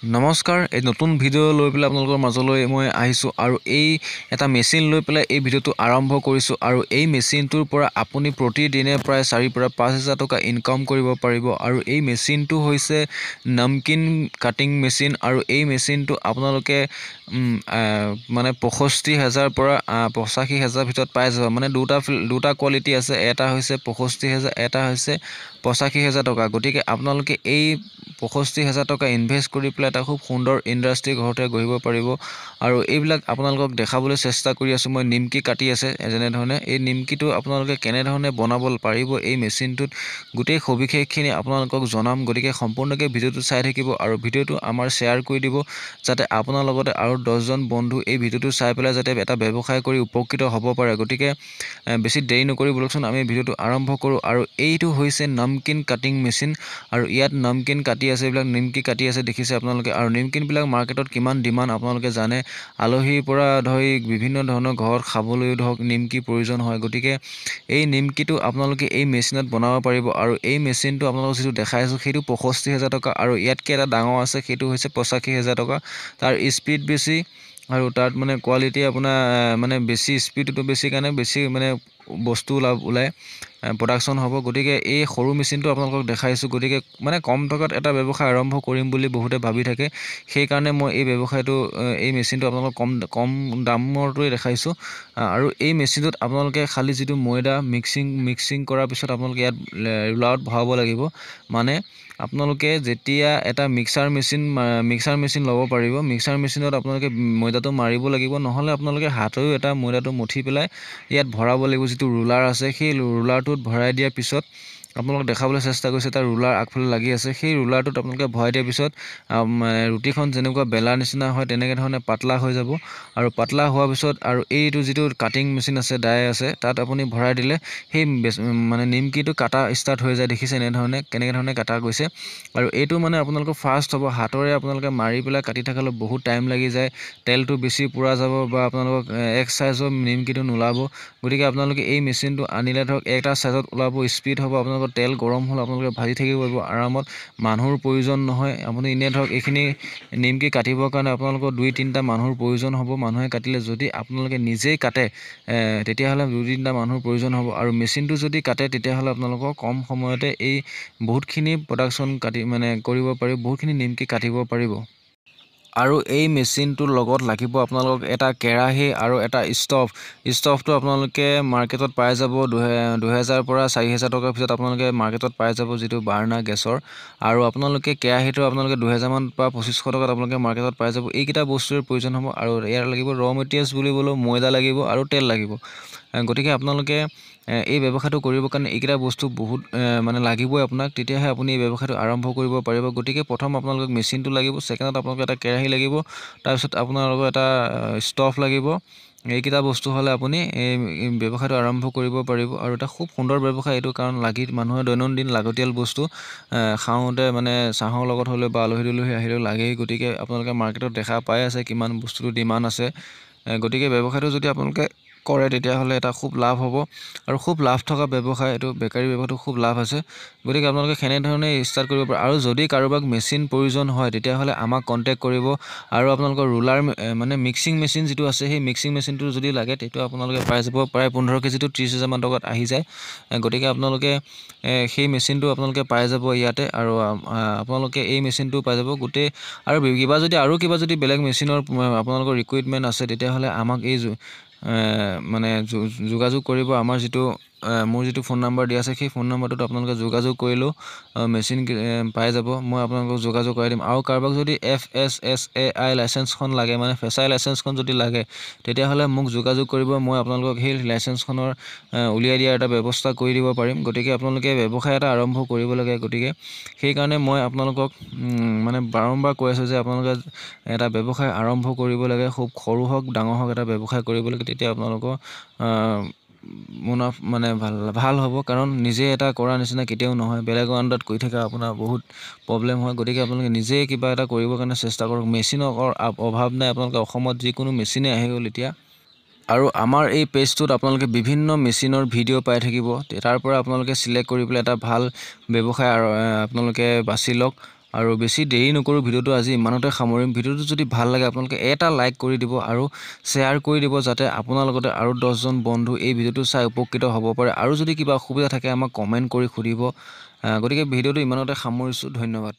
নমস্কাৰ এই নতুন ভিডিঅ' লৈ পেলাই আপোনালোকৰ মাজলৈ মই আহিছোঁ আৰু এই এটা মেচিন লৈ পেলাই এই ভিডিঅ'টো আৰম্ভ কৰিছোঁ আৰু এই মেচিনটোৰ পৰা আপুনি প্ৰতিদিনে প্ৰায় 4,000 পৰা 5,000 টকা ইনকাম কৰিব পাৰিব আৰু এই মেচিনটো হৈছে নমকিন কাটিং মেচিন আৰু এই মেচিনটো আপোনালোকে মানে 65,000 পৰা 85,000 ভিতৰত পাই যাব মানে দুটা কোৱালিটি আছে এটা হৈছে 65,000 এটা হৈছে 85,000 টকা গতিকে আপোনালোকে এই 65,000 টকা ইনভেষ্ট কৰি পেলাই এটা খুব সুন্দৰ ইণ্ডাষ্ট্ৰি ঘৰতে গঢ়িব পাৰিব আৰু এইবিলাক আপোনালোকক দেখাবলৈ চেষ্টা কৰি আছোঁ মই নিমকি কাটি আছে যেনেধৰণে এই নিমকিটো আপোনালোকে কেনেধৰণে বনাব পাৰিব এই মেচিনটোত গোটেই সবিশেষখিনি আপোনালোকক জনাম গতিকে সম্পূৰ্ণকৈ ভিডিঅ'টো চাই থাকিব আৰু ভিডিঅ'টো আমাৰ শ্বেয়াৰ কৰি দিব যাতে আপোনাৰ লগতে আৰু 10জন বন্ধু এই ভিডিঅ'টো চাই পেলাই যাতে এটা ব্যৱসায় কৰি উপকৃত হ'ব পাৰে গতিকে বেছি দেৰি নকৰি বলকচোন আমি ভিডিঅ'টো আৰম্ভ কৰোঁ আৰু এইটো হৈছে নমকিন কাটিং মেচিন আৰু ইয়াত নমকিন কাটি আছে এইবিলাক নিমকি কাটি আছে দেখিছে আপোনালোকে আৰু নিমকিনবিলাক মাৰ্কেটত কিমান ডিমাণ্ড আপোনালোকে জানে আলহীৰ পৰা ধৰি বিভিন্ন ধৰণৰ ঘৰত খাবলৈও ধৰক নিমকি প্ৰয়োজন হয় গতিকে এই নিমকিটো আপোনালোকে এই মেচিনত বনাব পাৰিব আৰু এই মেচিনটো আপোনালোকক যিটো দেখাইছোঁ সেইটো 65,000 টকা আৰু ইয়াতকৈ এটা ডাঙৰ আছে সেইটো হৈছে 85,000 টকা তাৰ স্পীড বেছি আৰু তাত মানে কোৱালিটি আপোনাৰ মানে বেছি স্পীডটো বেছি কাৰণে বেছি মানে বস্তু ওলায় প্ৰডাকশ্যন হ'ব গতিকে এই সৰু মেচিনটো আপোনালোকক দেখাইছোঁ গতিকে মানে কম টকাত এটা ব্যৱসায় আৰম্ভ কৰিম বুলি বহুতে ভাবি থাকে সেইকাৰণে মই এই ব্যৱসায়টো এই মেচিনটো আপোনালোকক কম দামৰটোৱে দেখাইছোঁ আৰু এই মেচিনটোত আপোনালোকে খালি যিটো ময়দা মিক্সিং কৰাৰ পিছত আপোনালোকে ইয়াত ৰোলাৰত ভৰাব লাগিব মানে আপোনালোকে যেতিয়া এটা মিক্সাৰ মেচিন ল'ব পাৰিব মিক্সাৰ মেচিনত আপোনালোকে ময়দাটো মাৰিব লাগিব নহ'লে আপোনালোকে হাতেৰেও এটা ময়দাটো মঠি পেলাই ইয়াত ভৰাব লাগিব যিটো ৰোলাৰ আছে সেই ৰোলাৰটোত ভৰাই দিয়াৰ পিছত আপোনালোক দেখাবলৈ চেষ্টা কৰিছে এটা ৰোলাৰ আগফালে লাগি আছে সেই ৰোলাৰটোত আপোনালোকে ভৰাই দিয়াৰ পিছত ৰুটিখন যেনেকুৱা বেলাৰ নিচিনা হয় তেনেকৈ ধৰণে পাতলা হৈ যাব আৰু পাতলা হোৱাৰ পিছত আৰু এইটো যিটো কাটিং মেচিন আছে ডাই আছে তাত আপুনি ভৰাই দিলে সেই মানে নিমকিটো কাটা ষ্টাৰ্ট হৈ যায় দেখিছে এনেধৰণে কেনেকৈ ধৰণে কাটা গৈছে আৰু এইটো মানে আপোনালোকৰ ফাষ্ট হ'ব হাতৰে আপোনালোকে মাৰি পেলাই কাটি থাকালৈ বহুত টাইম লাগি যায় তেলটো বেছি পুৰা যাব বা আপোনালোকক এক চাইজৰ নিমকিটো নোলাব গতিকে আপোনালোকে এই মেচিনটো আনিলে ধৰক এটা চাইজত ওলাব স্পীড হ'ব আপোনালোকৰ তেল গৰম হ'লে আপোনালোকে ভাজি থাকিব পাৰিব আৰামত মানুহৰ প্ৰয়োজন নহয় আপুনি এনেই ধৰক এইখিনি নিমকি কাটিবৰ কাৰণে আপোনালোকৰ 2-3টা মানুহৰ প্ৰয়োজন হ'ব মানুহে কাটিলে যদি আপোনালোকে নিজেই কাটে তেতিয়াহ'লে 2-3টা মানুহৰ প্ৰয়োজন হ'ব আৰু মেচিনটো যদি কাটে তেতিয়াহ'লে আপোনালোকৰ কম সময়তে এই বহুতখিনি প্ৰডাকশ্যন কৰিব পাৰিব বহুতখিনি নিমকি কাটিব পাৰিব আৰু এই মেচিনটোৰ লগত লাগিব আপোনালোকক এটা কেৰাহী আৰু এটা ষ্টভটো আপোনালোকে মাৰ্কেটত পাই যাব 2,000 পৰা 4,000 টকাৰ ভিতৰত আপোনালোকে মাৰ্কেটত পাই যাব যিটো বাৰ্ণাৰ গেছৰ আৰু আপোনালোকে কেৰাহীটো আপোনালোকে 2,000 মান বা 2,500 টকাত আপোনালোকে মাৰ্কেটত পাই যাব এইকেইটা বস্তুৰ প্ৰয়োজন হ'ব আৰু ইয়াৰ লাগিব ৰ মেটেৰিয়েলছ বুলিবলৈ ময়দা লাগিব আৰু তেল লাগিব গতিকে আপোনালোকে এই ব্যৱসায়টো কৰিবৰ কাৰণে এইকেইটা বস্তু বহুত মানে লাগিবই আপোনাক তেতিয়াহে আপুনি এই ব্যৱসায়টো আৰম্ভ কৰিব পাৰিব গতিকে প্ৰথম আপোনালোকক মেচিনটো লাগিব ছেকেণ্ডত আপোনালোকক এটা কেৰাহী লাগিব তাৰপিছত আপোনালোকক এটা ষ্টভ লাগিব এইকেইটা বস্তু হ'লে আপুনি এই ব্যৱসায়টো আৰম্ভ কৰিব পাৰিব আৰু এটা খুব সুন্দৰ ব্যৱসায় এইটো কাৰণ মানুহে দৈনন্দিন লাগতিয়াল বস্তু খাওঁতে মানে চাহৰ লগত হ'লেও বা আলহী দুলহী আহিলেও লাগেই গতিকে আপোনালোকে মাৰ্কেটত দেখা পাই আছে কিমান বস্তুটো ডিমাণ্ড আছে গতিকে ব্যৱসায়টো যদি আপোনালোকে কৰে তেতিয়াহ'লে এটা খুব লাভ হ'ব আৰু খুব লাভ থকা ব্যৱসায় এইটো বেকাৰী ব্যৱসায়টো খুব লাভ আছে গতিকে আপোনালোকে সেনেধৰণে ষ্টাৰ্ট কৰিব পাৰে আৰু যদি কাৰোবাক মেচিন প্ৰয়োজন হয় তেতিয়াহ'লে আমাক কণ্টেক্ট কৰিব আৰু আপোনালোকৰ ৰোলাৰ মানে মিক্সিং মেচিন যিটো আছে সেই মিক্সিং মেচিনটো যদি লাগে তেতিয়া আপোনালোকে পাই যাব প্ৰায় 15 কেজিটো 30,000 মান টকাত আহি যায় গতিকে আপোনালোকে সেই মেচিনটো আপোনালোকে পাই যাব ইয়াতে আৰু আপোনালোকে এই মেচিনটো পাই যাব গোটেই আৰু কিবা যদি বেলেগ মেচিনৰ আপোনালোকৰ ৰিকুইৰমেণ্ট আছে তেতিয়াহ'লে আমাক এই মানে যোগাযোগ কৰিব আমাৰ মোৰ যিটো ফোন নম্বৰ দিয়া আছে সেই ফোন নম্বৰটোত আপোনালোকে যোগাযোগ কৰিলেও মেচিন পাই যাব মই আপোনালোকক যোগাযোগ কৰাই দিম আৰু কাৰোবাক যদি FSSAI লাইচেঞ্চখন লাগে মানে ফেচাই লাইচেঞ্চখন যদি লাগে তেতিয়াহ'লে মোক যোগাযোগ কৰিব মই আপোনালোকক সেই লাইচেঞ্চখনৰ উলিয়াই দিয়াৰ এটা ব্যৱস্থা কৰি দিব পাৰিম গতিকে আপোনালোকে ব্যৱসায় এটা আৰম্ভ কৰিব লাগে গতিকে সেইকাৰণে মই আপোনালোকক মানে বাৰম্বাৰ কৈ আছোঁ যে আপোনালোকে এটা ব্যৱসায় আৰম্ভ কৰিব লাগে খুব সৰু হওক ডাঙৰ হওক এটা ব্যৱসায় কৰিব লাগে তেতিয়া আপোনালোকৰ মানে ভাল হ'ব কাৰণ নিজে এটা কৰা নিচিনা কেতিয়াও নহয় বেলেগৰ আণ্ডাৰত কৰি থকা আপোনাৰ বহুত প্ৰব্লেম হয় গতিকে আপোনালোকে নিজে কিবা এটা কৰিবৰ কাৰণে চেষ্টা কৰক মেচিনৰ অভাৱ নাই আপোনালোকে অসমত যিকোনো মেচিনে আহি গ'ল এতিয়া আৰু আমাৰ এই পেজটোত আপোনালোকে বিভিন্ন মেচিনৰ ভিডিঅ' পাই থাকিব তাৰ পৰা আপোনালোকে চিলেক্ট কৰি পেলাই এটা ভাল ব্যৱসায় আপোনালোকে বাছি লওক আৰু বেছি দেৰি নকৰোঁ, ভিডিঅ'টো আজি ইমানতে সামৰিম। ভিডিঅ'টো যদি ভাল লাগে আপোনালোকে এটা লাইক কৰি দিব আৰু শ্বেয়াৰ কৰি দিব, যাতে আপোনাৰ লগতে আৰু 10জন বন্ধু এই ভিডিঅ'টো চাই উপকৃত হ'ব পাৰে। আৰু যদি কিবা অসুবিধা থাকে আমাক কমেণ্ট কৰি সুধিব। গতিকে ভিডিঅ'টো ইমানতে সামৰিছোঁ, ধন্যবাদ।